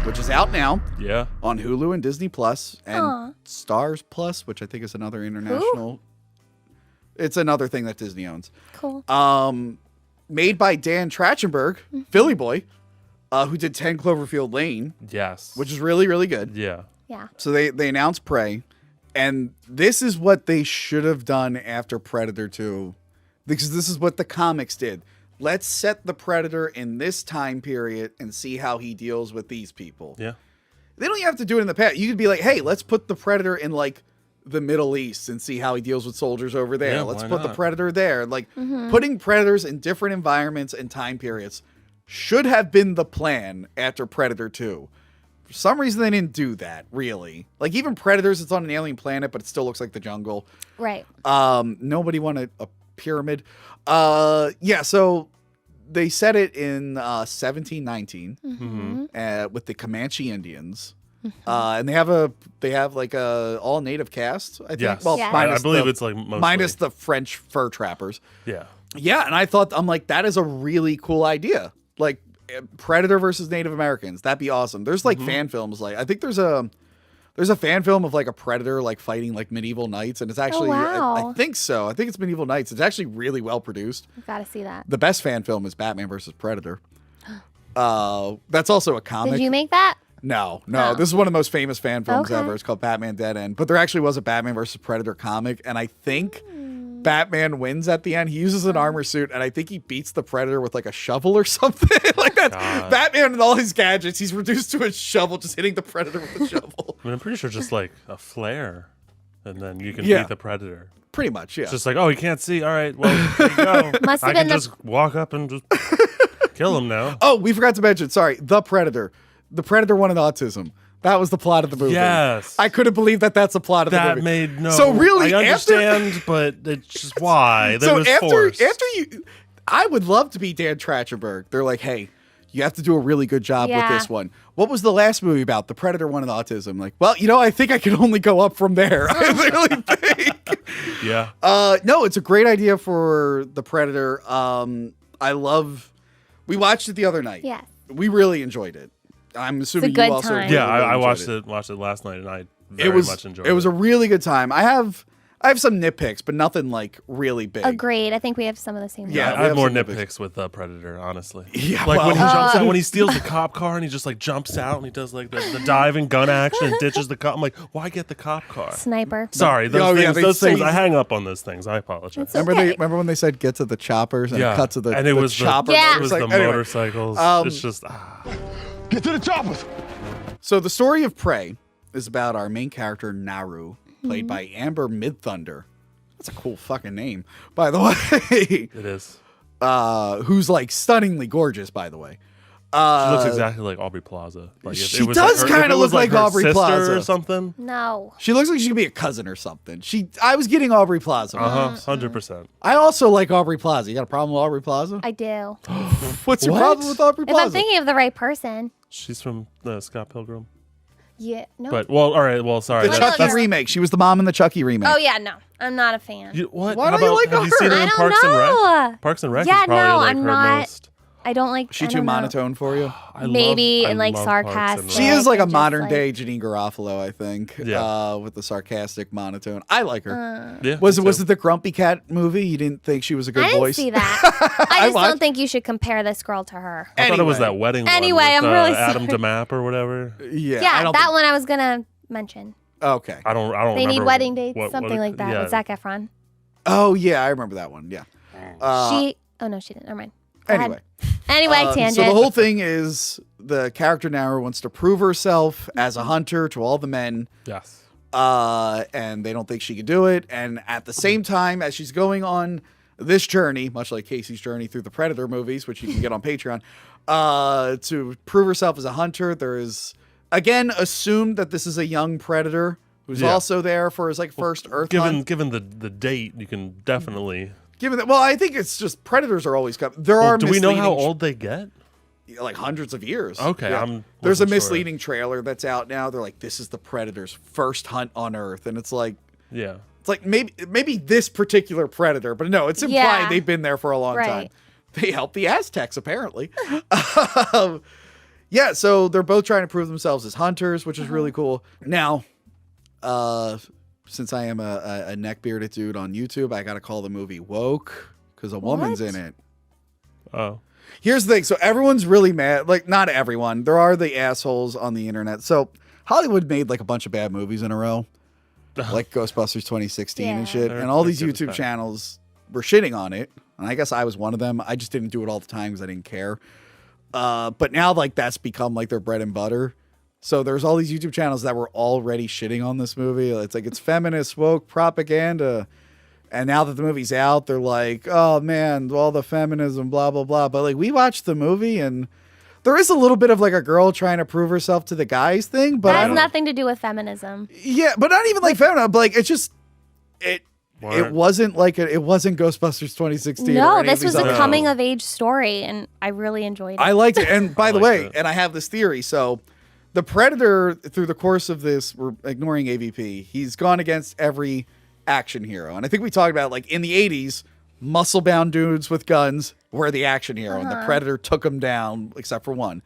which is out now. Yeah. On Hulu and Disney Plus and Stars Plus, which I think is another international. It's another thing that Disney owns. Cool. Made by Dan Trachtenberg, Philly boy, who did 10 Cloverfield Lane. Yes. Which is really, really good. Yeah. Yeah. So they announced Prey, and this is what they should have done after Predator 2, because this is what the comics did. Let's set the Predator in this time period and see how he deals with these people. Yeah. They don't even have to do it in the past. You could be like, hey, let's put the Predator in like the Middle East and see how he deals with soldiers over there. Yeah, let's why put the not? Predator there. Like putting Predators in different environments and time periods should have been the plan after Predator 2. For some reason, they didn't do that, really. Like, even Predators, it's on an alien planet, but it still looks like the jungle. Right. Nobody wanted a pyramid. Yeah, so they set it in 1719 with the Comanche Indians. And they have like a all native cast, I think. Yes. Well, Yeah. minus I believe the, it's like mostly. minus the French fur trappers. Yeah. Yeah, and I'm like, that is a really cool idea. Like, Predator versus Native Americans. That'd be awesome. There's like fan films. Like, I think there's a fan film of like a predator like fighting like medieval knights, and it's actually wow. I think so. I think it's Medieval Knights. It's actually really well produced. I've got to see that. The best fan film is Batman versus Predator. That's also a comic. Did you make that? No. Oh. This is one of the most famous fan films Okay. ever. It's called Batman Dead End. But there actually was a Batman versus Predator comic, and I think Batman wins at the end. He uses an armor suit, and I think he beats the Predator with like a shovel or something. Like that's Batman and all his gadgets. He's reduced to a shovel, just hitting the Predator with a shovel. I mean, I'm pretty sure just like a flare, and then you can Yeah. beat the Predator. Pretty much, yeah. It's just like, oh, he can't see. All right, well, here you go. Must have I can been the- just walk up and just kill him now. Oh, we forgot to mention. Sorry, the Predator. The Predator wanted autism. That was the plot of the movie. Yes. I couldn't believe that that's the plot of the That movie. made no. So really, I understand, but it's just why that was forced. after you, I would love to be Dan Trachtenberg. They're like, hey, you have to do a really good job with Yeah. this one. What was the last movie about? The Predator wanted autism. Like, well, I think I can only go up from there. I literally think. Yeah. No, it's a great idea for the Predator. We watched it the other night. Yes. We really enjoyed it. I'm assuming good you also time. really, Yeah, really I enjoyed watched it last night, and I It very was much enjoyed it was a really good time. I have some nitpicks, but nothing like really big. Agreed. I think we have some of the same. Yeah, ones. I have more some nitpicks. nitpicks with Predator, honestly. Yeah, like when he well- jumps out, when he steals the cop car and he just like jumps out and he does like the diving gun action and ditches the cop. I'm like, why get the cop car? Sniper. Sorry, those Oh, things. yeah, they those things. say- I hang up on those things. I apologize. It's okay. Remember when they said get to the choppers and Yeah, it cut to the and it the was chopper? Yeah. It was motorcycle? the Anyway, motorcycles. It's just Get to the choppers! so the story of Prey is about our main character Naru, played by Amber Midthunder. That's a cool fucking name, by the way. it is. Who's like stunningly gorgeous, by the way. She looks exactly like Aubrey Plaza. Like if She it was does like her- if kinda it was look like her Aubrey sister Plaza. or something. No. She looks like she could be a cousin or something. I was getting Aubrey Plaza. 100%. I also like Aubrey Plaza. You got a problem with Aubrey Plaza? I do. What's your What? problem with Aubrey If Plaza? I'm thinking of the right person. She's from Scott Pilgrim. Yeah. No. But well, all right. Well, sorry. the Well, Chucky that's- remake. She was the mom in the Chucky remake. Oh yeah, no. I'm not a fan. What? Why How don't you about, like have you her? seen her I in don't Parks and know. Rec? Parks and Rec Yeah, is probably no, like I'm her not- most. I don't like. She I too don't know. monotone for you? Maybe in, like, love Parks and sarcastic. Rec. She is like a and just, modern like- day Janine Garofalo, I think. Yeah. With the sarcastic monotone. I like her. Yeah, Was me it too. the Grumpy Cat movie? You didn't think she was a good I didn't voice? see that. I just watched- don't think you should compare this girl to her. I thought it was Anyway. that wedding Anyway, one with, I'm really Adam sorry. DeMap or whatever. Yeah. I Yeah, don't that one I was gonna mention. Okay. I don't They need remember wedding dates, what something it- like that. yeah. With Zac Efron. Oh yeah, I remember that one. Yeah. She. Oh no, she didn't. Never mind. Go ahead. Anyway. Anyway, tangent. So the whole thing is the character now wants to prove herself as a hunter to all the men. Yes. And they don't think she can do it. And at the same time, as she's going on this journey, much like Casey's journey through the Predator movies, which you can get on Patreon, to prove herself as a hunter, there is, again, assumed that this is a young Predator who's Yeah. also there for his like first Earth hunt. Given the date, you can definitely. Given that, well, I think it's just Predators are always coming. There are Do we know how misleading old they get? like hundreds of years. Okay, Yeah. I'm- There's a wasn't sure. misleading trailer that's out now. They're like, this is the Predator's first hunt on Earth, and it's like Yeah. maybe this particular Predator, but no, it's implied Yeah. they've been there for a long time. Right. They helped the Aztecs apparently. Yeah, so they're both trying to prove themselves as hunters, which is really cool. Now, since I am a neck-bearded dude on YouTube, I got to call the movie woke because a woman's in it. Oh. Here's the thing. So everyone's really mad. Like, not everyone. There are the assholes on the internet. So Hollywood made like a bunch of bad movies in a row, like Ghostbusters 2016 and shit. They're And all these good as YouTube fuck. channels were shitting on it. And I guess I was one of them. I just didn't do it all the time because I didn't care. But now, like, that's become like their bread and butter. So there's all these YouTube channels that were already shitting on this movie. It's like it's feminist woke propaganda. And now that the movie's out, they're like, oh man, all the feminism, blah, blah, blah. But like we watched the movie and there is a little bit of like a girl trying to prove herself to the guys thing. But That I has don't, nothing to do with feminism. yeah, but not even like feminine. But like it's just, it What? wasn't like, it wasn't Ghostbusters 2016. or No, any of this was these a other- coming of age story, and I really enjoyed it. I liked it. And by the liked way, it. and I have this theory. So the Predator, through the course of this, we're ignoring AVP, he's gone against every action hero. And I think we talked about, like, in the 80s, muscle-bound dudes with guns were the action hero. And the Predator took them down, except for one.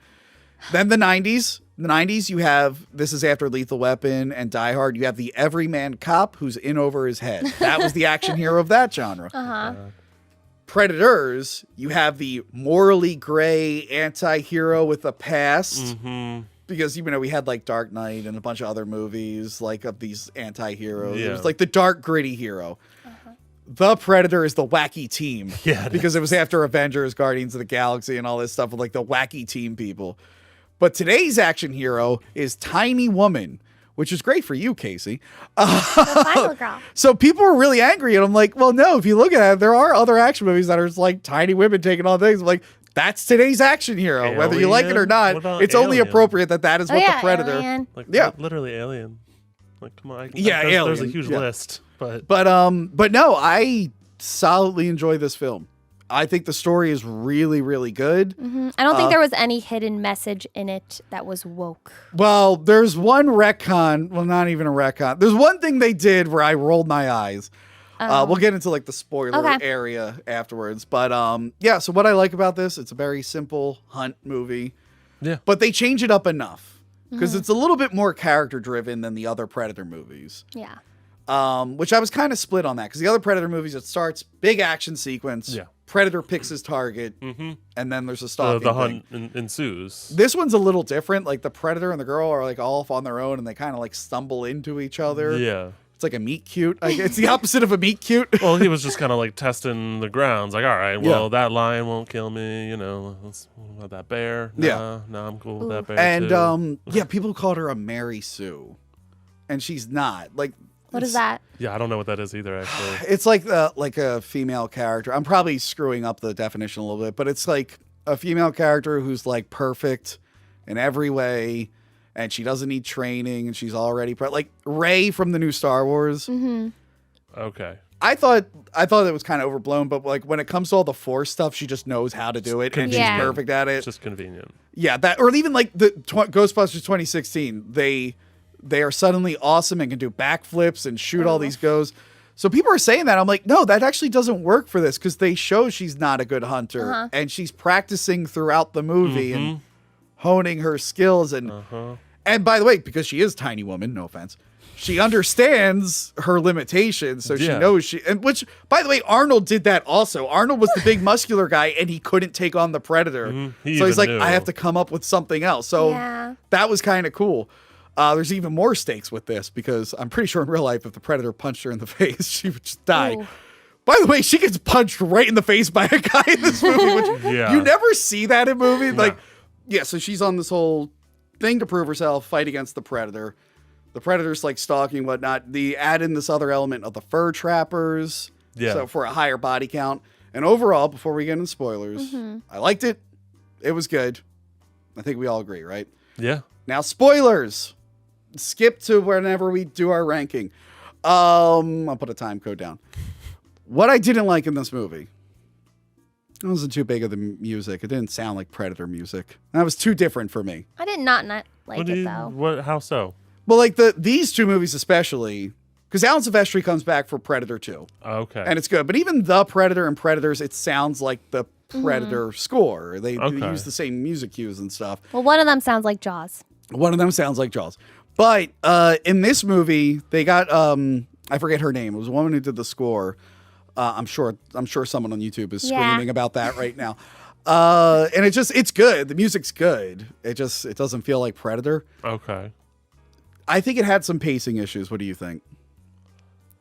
Then the 90s. The 90s, you have, this is after Lethal Weapon and Die Hard, you have the everyman cop who's in over his head. That was the action hero of that genre. Predators, you have the morally gray anti-hero with a past. Because, you know, we had like Dark Knight and a bunch of other movies like of these anti-heroes. It Yeah. was like the dark, gritty hero. The Predator is the wacky team. Yeah, it because it was after Avengers, Guardians of the Galaxy, and all this stuff with like the wacky team people. But today's action hero is Tiny Woman, which is great for you, Casey. The final girl. So people were really angry, and I'm like, well, no, if you look at it, there are other action movies that are just like tiny women taking on things. I'm like, that's today's action hero, whether you like it or Alien? not. What about It's only Alien? appropriate that that is Oh what yeah, the Predator. Alien. Like, Yeah. literally Alien. Like, come on. Yeah, there's a Alien, huge yeah. list, but But no, I solidly enjoy this film. I think the story is really, really good. I don't think there was any hidden message in it that was woke. Well, there's one retcon. Well, not even a retcon. There's one thing they did where I rolled my eyes. We'll get into like the spoiler Okay. area afterwards. But yeah, so what I like about this, it's a very simple hunt movie. Yeah. But they change it up enough because it's a little bit more character driven than the other Predator movies. Yeah. Which I was kind of split on that because the other Predator movies, it starts big action sequence. Yeah. Predator picks his target, and then there's a stalking the thing. hunt ensues. This one's a little different. Like the Predator and the girl are like all off on their own, and they kind of like stumble into each other. Yeah. It's like a meet cute. Like, it's the opposite of a meet cute. Well, he was just kind of like testing the grounds. Like, all right, well, Yeah. that lion won't kill me. You know, what about that bear? Yeah. No, I'm cool with that bear. And too. yeah, people called her a Mary Sue, and she's not. Like, What is that? Yeah, I don't know what that is either. Actually, it's like a female character. I'm probably screwing up the definition a little bit, but it's like a female character who's like perfect in every way, and she doesn't need training, and she's already like Rey from the new Star Wars. okay. I thought it was kind of overblown, but like when it comes to all the Force stuff, she just knows how to do it, and she's Yeah. perfect at it. It's just convenient. Yeah, that, or even like the Ghostbusters 2016, they are suddenly awesome and can do backflips and shoot all these goes. So people are saying that. I'm like, no, that actually doesn't work for this because they show she's not a good hunter and she's practicing throughout the movie and honing her skills. And by the way, because she is a tiny woman, no offense, she understands her limitations, so she Yeah. knows and which, by the way, Arnold did that also. Arnold was the big muscular guy, and he couldn't take on the Predator. He So he's like, even knew. I have to come up with something else. So Yeah. that was kind of cool. There's even more stakes with this because I'm pretty sure in real life, if the Predator punched her in the face, she would just die. Ooh. By the way, she gets punched right in the face by a guy in this movie, which Yeah. you never see that in movies. Like, yeah, so she's on this whole thing to prove herself, fight against the Predator. The Predator's like stalking, whatnot. They add in this other element of the fur trappers. Yeah. So for a higher body count. And overall, before we get into spoilers, I liked it. It was good. I think we all agree, right? Yeah. Now, spoilers. Skip to whenever we do our ranking. I'll put a time code down. What I didn't like in this movie, it wasn't too big of the music. It didn't sound like Predator music. That was too different for me. I did not like What do it you, though. what? How so? Well, like these two movies especially, because Alan Silvestri comes back for Predator 2, Okay. and it's good. But even the Predator and Predators, it sounds like the Predator score. They Okay. use the same music cues and stuff. Well, one of them sounds like Jaws. One of them sounds like Jaws. But in this movie, they got I forget her name. It was a woman who did the score. I'm sure someone on YouTube is screaming about that right now. And it's good. The music's good. It doesn't feel like Predator. Okay. I think it had some pacing issues. What do you think?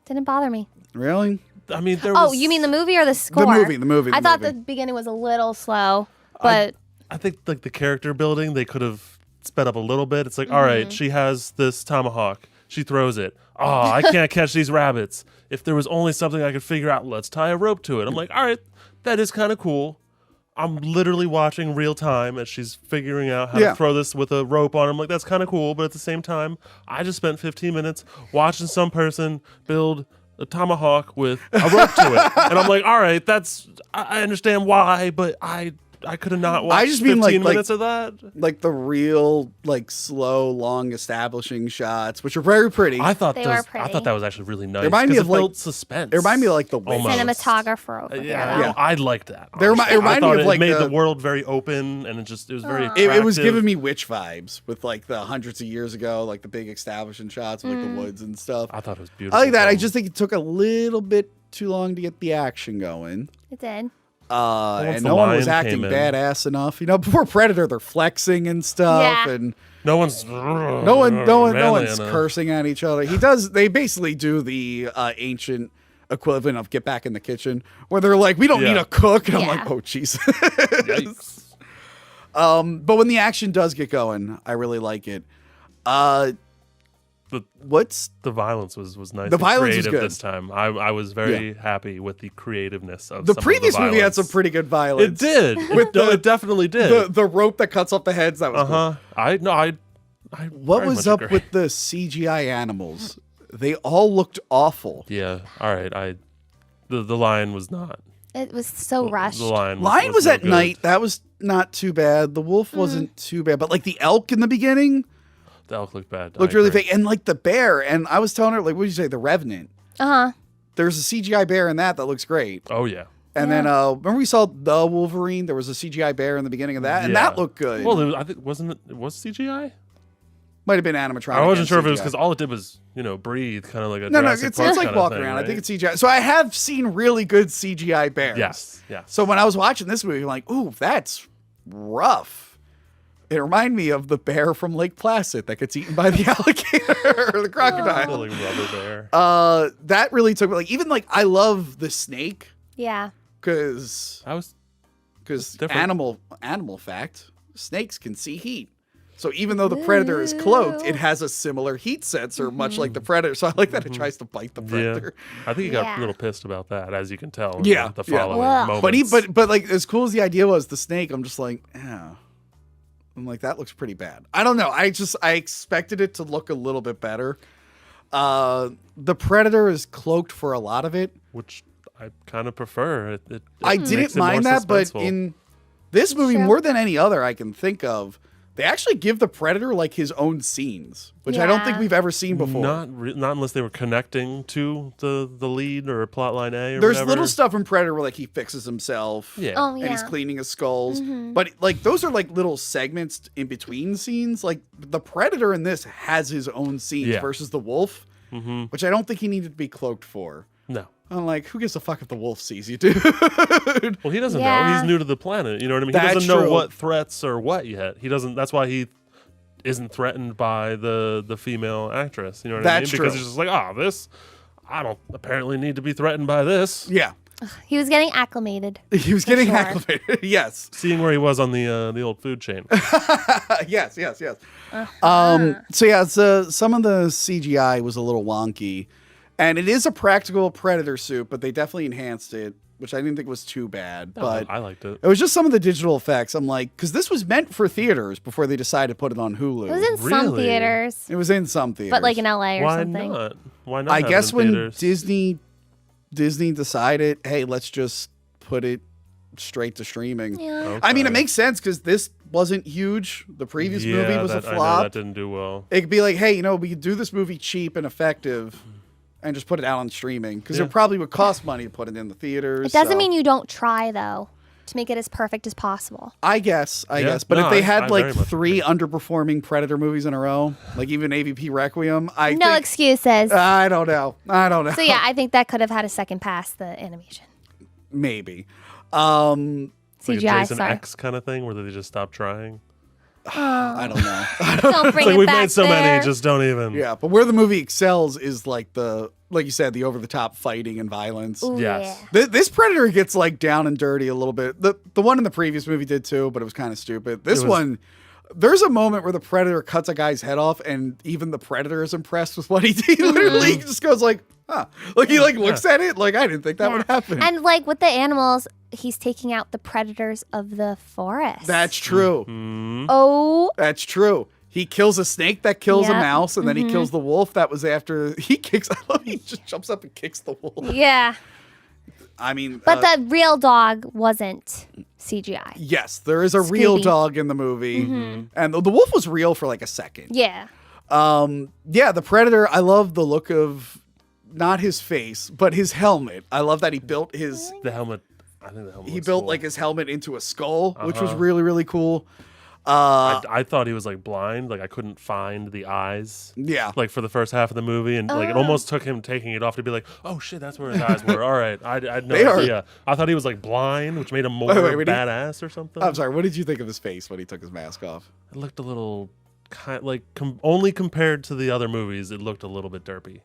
Didn't bother me. Really? I mean, there Oh, was. you mean the movie or the score? The movie. I thought the beginning was a little slow, but I think like the character building, they could have sped up a little bit. It's like, all right, she has this tomahawk. She throws it. Oh, I can't catch these rabbits. If there was only something I could figure out, let's tie a rope to it. I'm like, all right, that is kind of cool. I'm literally watching real time as she's figuring out how to throw this with a rope on. I'm like, that's kind of cool. But at the same time, I just spent 15 minutes watching some person build a tomahawk with a rope to it. And I'm like, all right, I understand why, but I could have not watched 15 minutes of that. Like the real, like slow, long establishing shots, which are very pretty. I thought They were pretty. I thought that was actually really nice. It reminded me of, it like- built suspense. It reminded me of like the Witch. Almost. cinematographer over here. Yeah, I liked that. It reminded I me thought of, it like, made the- the world very open, and it was very. It was attractive. giving me Witch vibes with like the hundreds of years ago, like the big establishing shots of like the woods and stuff. I thought it was beautiful. I like that. I filmed. just think it took a little bit too long to get the action going. It did. And the no one was lion acting came in. badass enough. You know, before Predator, they're flexing and stuff, Yeah. and no one's no one's cursing at each other. They basically do the ancient equivalent of Get Back in the Kitchen, where they're like, we don't need a cook, and I'm Yeah. like, oh jeez. Yikes. But when the action does get going, I really like it. What's The violence was nice. The and violence was creative good. this time. I was very happy with the creativeness of the some previous of the movie had some violence. pretty good It violence. did. It definitely did. The rope that cuts off the heads, that was cool. I What very was much up agree. with the CGI animals? They all looked awful. Yeah. All right. The lion was not. It was so rushed. The lion Lion was no at good. night. That was not too bad. The wolf wasn't too bad, but like the elk in the beginning The elk looked bad. looked I really agree. fake, and like the bear. And I was telling her, like, what did you say, the Revenant? Uh-huh. There's a CGI bear in that looks great. Oh yeah. And then remember we saw the Wolverine? There was a CGI bear in the beginning of that, and Yeah. that looked good. Well, I think it was CGI. Might have been animatronic. I wasn't and sure if it was CGI. because all it did was breathe, kind of like a No, Jurassic it's Park like kinda walk thing, around. right? I think it's CGI. So I have seen really good CGI bears. Yes. So when I was watching this movie, I'm like, ooh, that's rough. It reminded me of the bear from Lake Placid that gets eaten by the alligator or the crocodile. Like rubber bear. That really took me, like, even like I love the snake Yeah. because I was different. animal fact, snakes can see heat. So even though the predator is cloaked, it has a similar heat sensor, much like the predator. So I like that it tries to bite the predator. I think he got Yeah. a little pissed about that, as you can tell. In Yeah, the yeah. following Well. moments. But like as cool as the idea was, the snake, I'm just like, yeah. I'm like, that looks pretty bad. I don't know. I expected it to look a little bit better. The predator is cloaked for a lot of it. which I kind of prefer. It I makes didn't it more mind that, but suspenseful. in this movie, Sure. more than any other I can think of, they actually give the predator like his own scenes, which I don't think Yeah. we've ever seen before. not unless they were connecting to the lead or plotline A or There's whatever. little stuff in Predator where like he fixes himself. Yeah. Oh, And he's yeah. cleaning his skulls. But like those are like little segments in between scenes. Like the Predator in this has his own scenes Yeah. versus the wolf, which I don't think he needed to be cloaked for. No. I'm like, who gives a fuck if the wolf sees you, dude? Well, he doesn't know. Yeah. He's new to the planet. You know what I mean? That's He doesn't know true. what threats or what yet. He doesn't. That's why he isn't threatened by the female actress. You know what I mean? That's Because true. he's just like, I don't apparently need to be threatened by this. Yeah. He was getting acclimated. He was getting sure. acclimated. Yes. Seeing where he was on the old food chain. Yes. So yeah, some of the CGI was a little wonky, and it is a practical predator suit, but they definitely enhanced it, which I didn't think was too bad. But I liked it. it was just some of the digital effects. I'm like, because this was meant for theaters before they decided to put it on Hulu. It was in some Really? theaters, It was in some theaters, but like in LA or Why something. not? Why not? I have it guess in when theaters? Disney decided, hey, let's just put it straight to streaming. Yeah. I mean, it Okay. makes sense because this wasn't huge. The previous movie was a I know flop. that didn't do well. It could be like, hey, we could do this movie cheap and effective and just put it out on streaming because Yeah. it probably would cost money to put it in the theaters. It doesn't so- mean you don't try though. to make it as perfect as possible. I guess. But No, if they I had like very much 3 underperforming Predator movies in a row, like even AVP Requiem, No excuses. I don't know. So yeah, I think that could have had a second pass, the animation. Maybe. Like a CGI, Jason sorry. X kind of thing where they just stop trying. I don't know. Don't bring It's like it we've back made so there. many, just don't even. Yeah, but where the movie excels is like you said, the over-the-top fighting and violence. Ooh, Yes. yeah. This Predator gets like down and dirty a little bit. The one in the previous movie did too, but it was kind of stupid. This one, there's a moment where the Predator cuts a guy's head off, and even the Predator is impressed with what he did. He literally just goes like, huh. Like he like looks at it like, I didn't think that would happen. And like with the animals, he's taking out the predators of the forest. That's true. Oh, That's true. He kills a snake that kills a Yep. mouse, and then he kills the wolf. That was after he kicks. I love he just jumps up and kicks the wolf. yeah. I mean, But the real dog wasn't CGI. yes, there is a real Scooby. dog in the movie, and the wolf was real for like a second. Yeah. Yeah, the Predator. I love the look of not his face, but his helmet. I love that he built his. The helmet. I think the helmet. He was built cool. like his helmet into a skull, which was really really cool. I thought he was like blind, like I couldn't find the eyes. Yeah. Like for the first half of the movie, and like it almost took him taking it off to be like, "Oh shit, that's where his eyes were." All right, I had no They are- idea. I thought he was like blind, which made him more wait, badass or something. I'm sorry. What did you think of his face when he took his mask off? It looked a little kind like only compared to the other movies, it looked a little bit derpy.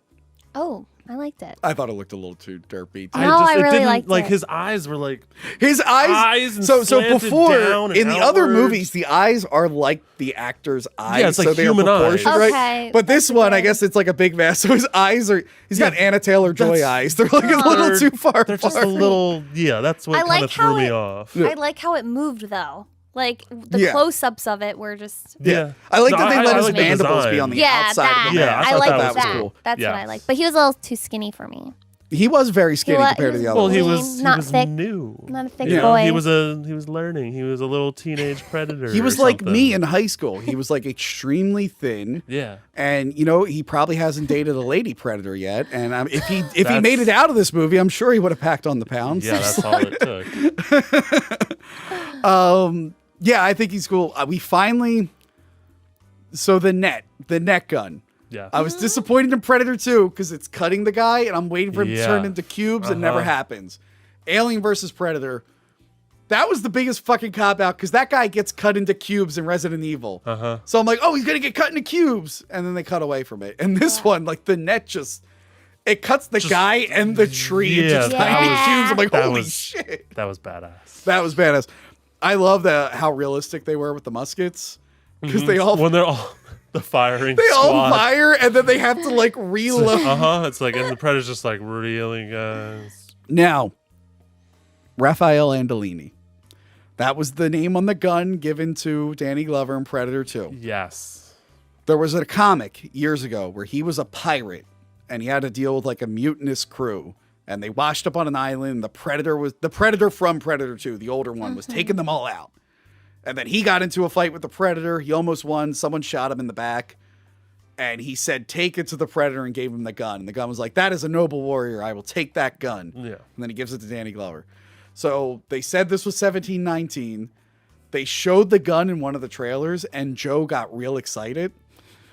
Oh, I liked it. I thought it looked a little too derpy. too. No, I it really didn't, liked like it. his eyes were like His eyes and so slanted before down and in the other outward. movies the eyes are like the actor's eyes, it's like so they are human eyes. proportioned, right? Okay, But this that's one, I good. guess it's like a big mess. So his eyes are he's got Anna Taylor-Joy eyes. They're like a little too far They're just apart. a little that's what I kind like of threw how me it- off. I like how it moved though. Like the Yeah. close-ups of it were just. Yeah. I like No, that they I let his like the mandibles be design. on the Yeah, outside that. of the Yeah, mask. I I thought like that was that. cool. That's Yeah. what I like. But he was a little too skinny for me. He was very skinny wa- compared to he the was- other Well, one. he Lean, was not he was thick. new. Not a thick You know, boy. he was learning. He was a little teenage predator. He was or like something. me in high school. He was like extremely thin. Yeah. And he probably hasn't dated a lady predator yet. And if he That's- made it out of this movie, I'm sure he would have packed on the pounds. Yeah, that's all it took. Yeah, I think he's cool. We finally. So the net gun. Yeah. I was disappointed in Predator 2 because it's cutting the guy, and I'm waiting for him to Yeah. turn into cubes, and never happens. Alien versus Predator. That was the biggest fucking cop out because that guy gets cut into cubes in Resident Evil. So I'm like, oh, he's gonna get cut into cubes, and then they cut away from it. And this one, like the net it cuts the guy and the tree into Yeah, just that tiny was- cubes. I'm like, that holy was- shit. That was badass. That was badass. I love how realistic they were with the muskets because they all When they're all the firing they all squad. fire and then they have to like reload. It's like, and the predator's just like really guys. Now, Raphael Andolini. That was the name on the gun given to Danny Glover in Predator 2. Yes. There was a comic years ago where he was a pirate and he had to deal with like a mutinous crew. And they washed up on an island. And the Predator from Predator 2, the older one, was taking them all out. And then he got into a fight with the Predator. He almost won. Someone shot him in the back. And he said, take it to the Predator, and gave him the gun. And the gun was like, that is a noble warrior. I will take that gun. Yeah. And then he gives it to Danny Glover. So they said this was 1719. They showed the gun in one of the trailers, and Joe got real excited.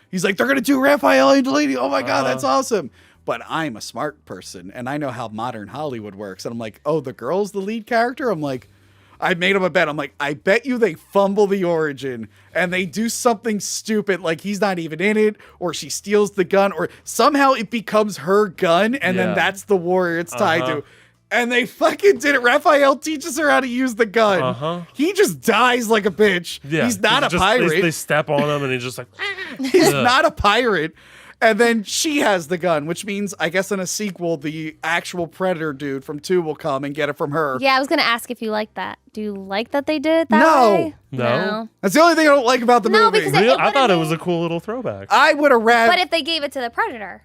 He's like, they're going to do Raphael Andolini. Oh my God, that's awesome. But I'm a smart person, and I know how modern Hollywood works. And I'm like, oh, the girl's the lead character? I'm like, I made him a bet. I'm like, I bet you they fumble the origin and they do something stupid like he's not even in it, or she steals the gun, or somehow it becomes her gun, and then Yeah. that's the warrior it's tied to. And they fucking did it. Raphael teaches her how to use the gun. He just dies like a bitch. Yeah. He's not a just- pirate. They step on him and he's just like, He's not a pirate. And then she has the gun, which means, I guess in a sequel, the actual Predator dude from 2 will come and get it from her. Yeah, I was gonna ask if you like that. Do you like that they did it that No. way? No. That's the only thing I don't like about the No, movie. because Really? It I thought it would've was a been- cool little throwback. I would have rather. But if they gave it to the predator,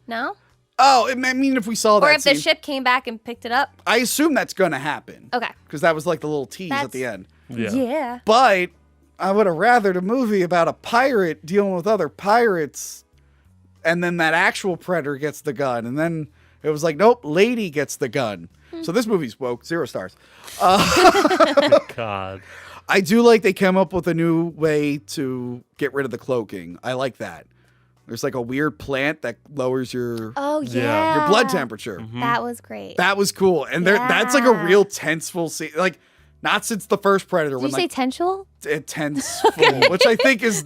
no? I mean, if we saw that Or if the scene, ship came back and picked it up? I assume that's going to happen. Okay. Because that was like the little tease at the end. Yeah. But I would have rather a movie about a pirate dealing with other pirates, and then that actual Predator gets the gun, and then It was like, nope, lady gets the gun. So this movie's woke, 0 stars. God. I do like they came up with a new way to get rid of the cloaking. I like that. There's like a weird plant that lowers your Oh Yeah. yeah. your blood temperature. That was great. That was cool. And that's like a Yeah. real tenseful scene. Like, not since the first Predator. Did when you say like, tensual? tenseful, which I think is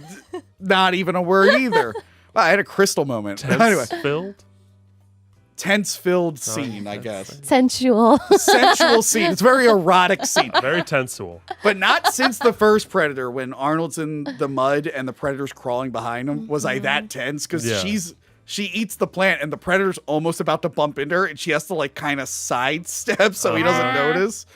not even a word either. Wow, I had a crystal moment. Anyway, Filled? tense-filled scene, I guess. Sensual. Sensual scene. It's a very erotic scene. Very tensual. But not since the first Predator, when Arnold's in the mud and the Predator's crawling behind him, was I that tense. Because Yeah. she eats the plant and the Predator's almost about to bump into her and she has to like kind of sidestep so he doesn't notice.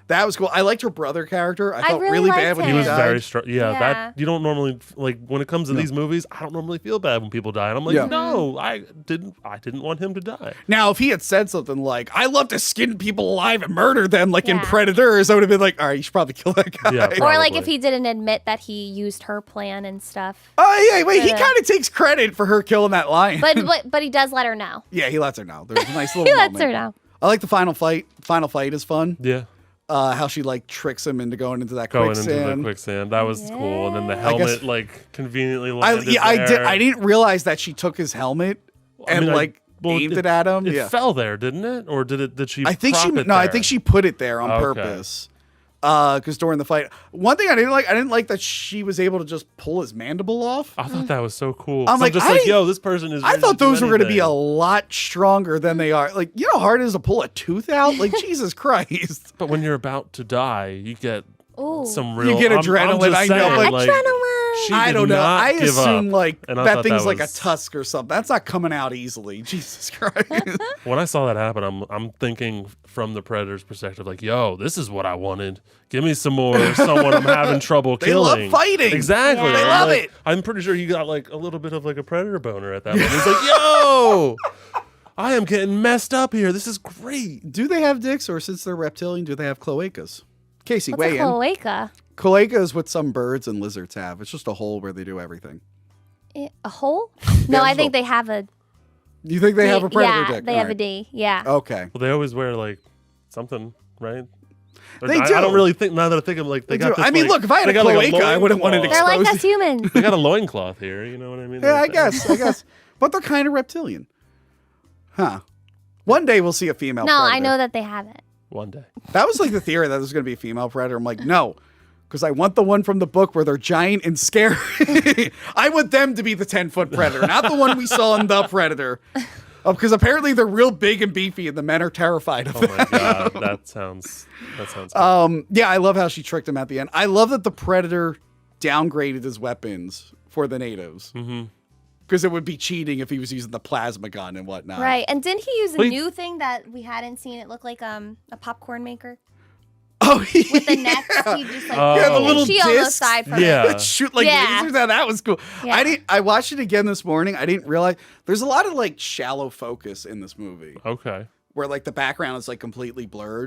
That was cool. I liked her brother character. I felt really really liked bad when him. he He was died. very strong. Yeah, Yeah. that you don't normally like when it comes to these movies. I don't normally feel bad when people die, and I'm like, Yeah. no, I didn't want him to die. Now, if he had said something like, I love to skin people alive and murder them, like in Yeah. Predators, I would have been like, all right, you should probably kill that guy. Yeah, Or like Probably. if he didn't admit that he used her plan and stuff. Oh, yeah, wait, he Yeah. kind of takes credit for her killing that lion. But he does let her know. yeah, he lets her know. There's a nice little He moment. lets her know. I like the final fight. Final fight is fun. Yeah, How she like tricks him into going into that going quicksand. into the quicksand. That was cool, and then the Yeah. I guess- helmet like conveniently I landed did. there. I didn't realize that she took his helmet and aimed it at him. It Yeah, fell there, didn't it? Or did she? I think she. prop it No, I there? think she put it there on Okay. purpose. Because during the fight, one thing I didn't like that she was able to just pull his mandible off. I thought that was so cool. I'm 'Cause like, just I- yo, this person is. I ready thought to do those were going to be a anything. lot stronger than they are. Like, you know how hard it is to pull a tooth out? Like, Jesus Christ. But when you're about to die, you get Ooh. some real. get I'm adrenaline, just I know, saying, but- like, Adrenaline. she I did don't know. not I give assume up. like And I that thought thing's like a was- tusk or something. That's not coming out easily. Jesus Christ. When I saw that happen, I'm thinking from the Predator's perspective, like, yo, this is what I wanted. Give me some more someone I'm having trouble They love killing. fighting. Exactly. Yeah. They I'm love like- it. I'm pretty sure he got like a little bit of like a Predator boner at that moment. He's like, yo, I am getting messed up here. This is great. Do they have dicks, or since they're reptilian, do they have cloacas? Casey, What's weigh a in. cloaca? Cloaca is what some birds and lizards have. It's just a hole where they do everything. A hole? No, Yeah, I just think a- they have a. You think they have a predator yeah, dick? they All have a right. D. Yeah. Okay. Well, they always wear like something, right? Or They I do. don't really think now that I think of like they They got do. this, I mean, like- look, if I had they a got, like, cloaca, I wouldn't want it loincloth. They're like exposed. us humans. They got a loincloth here, you know what I mean? Yeah, Like I that. guess. But they're kind of reptilian. Huh. One day we'll see a female No, predator. I know that they haven't. One day. That was like the theory that there's going to be a female predator. I'm like, no, because I want the one from the book where they're giant and scary. I want them to be the 10-foot predator, not the one we saw in The Predator. Because apparently they're real big and beefy, and the men are terrified of Oh them. my god, that sounds good. Yeah, I love how she tricked him at the end. I love that the predator downgraded his weapons for the natives. Because it would be cheating if he was using the plasma gun and whatnot. Right. And didn't he use a Wait. new thing that we hadn't seen? It looked like a popcorn maker Oh, with the nets. He just like Yeah, the little she almost discs. died from Yeah. it. Shoot like Yeah. lasers. Now that was cool. Yeah. I watched it again this morning. I didn't realize there's a lot of like shallow focus in this movie Okay. where like the background is like completely blurred.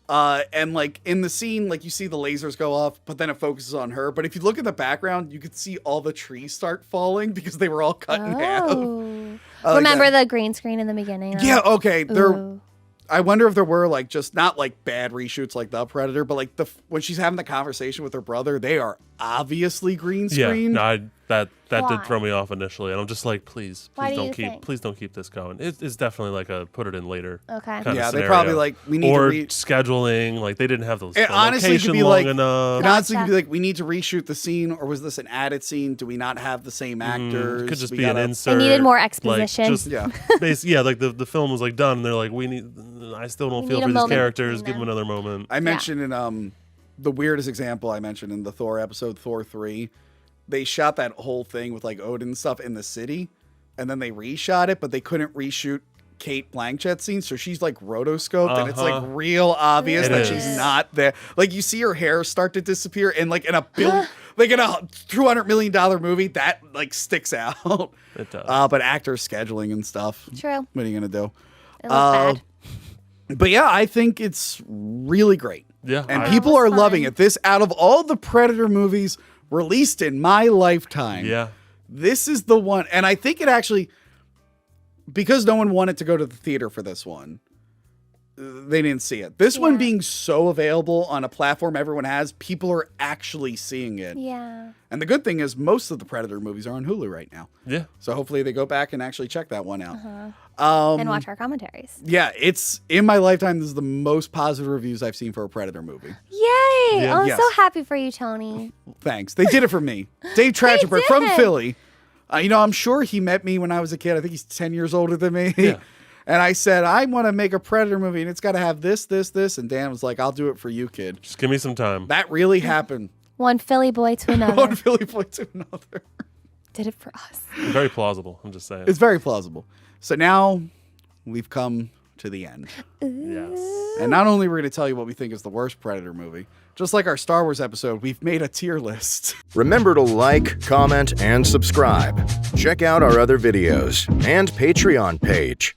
And like in the scene, like you see the lasers go off, but then it focuses on her. But if you look at the background, you could see all the trees start falling because they were all cut in half. Oh. I like Remember that. the green screen in the beginning? Yeah, okay. There Ooh. I wonder if there were like just not like bad reshoots like The Predator, but like when she's having the conversation with her brother, they are obviously green Yeah. screen. No, that Why? did throw me off initially, and I'm just like, please Why do don't you keep think? please don't keep this going. It's definitely like a put it in later. Okay. Kind Yeah, of they scenario. probably, like, we need to or re- scheduling. Like they didn't have those It the honestly could location be long like enough. it honestly could Gotcha. be like we need to reshoot the scene, or was this an added scene? Do we not have the same actors? Could just We be gotta- an insert. needed more like, exposition. just Yeah. yeah, like the film was like done. And they're like, we need. I still don't We feel need a for these moment characters. between Give them them. another moment. I mentioned in the weirdest example I mentioned in the Thor episode, Thor 3, they shot that whole thing with like Odin and stuff in the city, and then they reshot it, but they couldn't reshoot Kate Blanchett's scene, so she's like rotoscoped, and it's like real obvious It that is. she's not there. Like you see her hair start to disappear, and like in a like in a $200 million movie, that like sticks out. It does. But actor scheduling and stuff. True. What are you gonna do? It looked bad. But yeah, I think it's really great. Yeah, And I- people was are fun. loving it. This, out of all the Predator movies released in my lifetime, yeah. this is the one. And I think it actually, because no one wanted to go to the theater for this one, they didn't see it. This one being so available on a platform everyone has, people are actually seeing it. Yeah. And the good thing is most of the Predator movies are on Hulu right now. Yeah. So hopefully they go back and actually check that one out. And watch our commentaries. Yeah, it's in my lifetime, this is the most positive reviews I've seen for a Predator movie. Yay! Yeah. I'm Yes. so happy for you, Tony. Thanks. They did it for me. Dave Trachtenberg from did. Philly. I'm sure he met me when I was a kid. I think he's 10 years older than me. Yeah. And I said, I want to make a Predator movie, and it's got to have this, this, this. And Dan was like, I'll do it for you, kid. Just give me some time. That really happened. One Philly boy to another. One Philly boy to another. Did it for us. Very plausible. I'm just saying. It's very plausible. So now we've come to the end. Yes. And not only are we going to tell you what we think is the worst Predator movie, just like our Star Wars episode, we've made a tier list. Remember to like, comment, and subscribe. Check out our other videos and Patreon page.